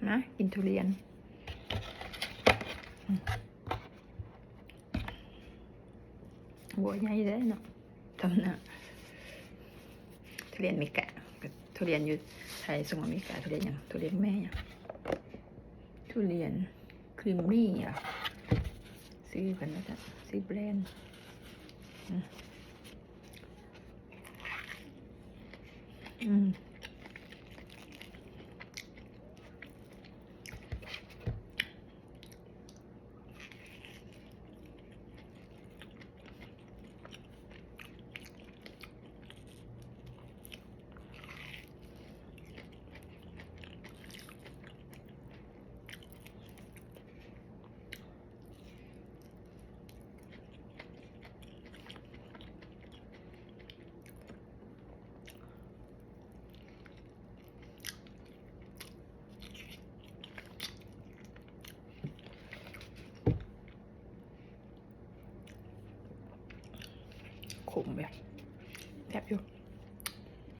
นะกินทุเรียนหัวใหญ่เลยเนาะตอนนั้นทุเรียนมีแกะทุเรียนอยู่ไทยส่งมามีแกะทุเรียนอย่างทุเรียนแม่อย่างทุเรียนครีมมี่อ่ะซื้อกันนะจ๊ะซื้อแบรนด์ขมแบบแซ่บอยู่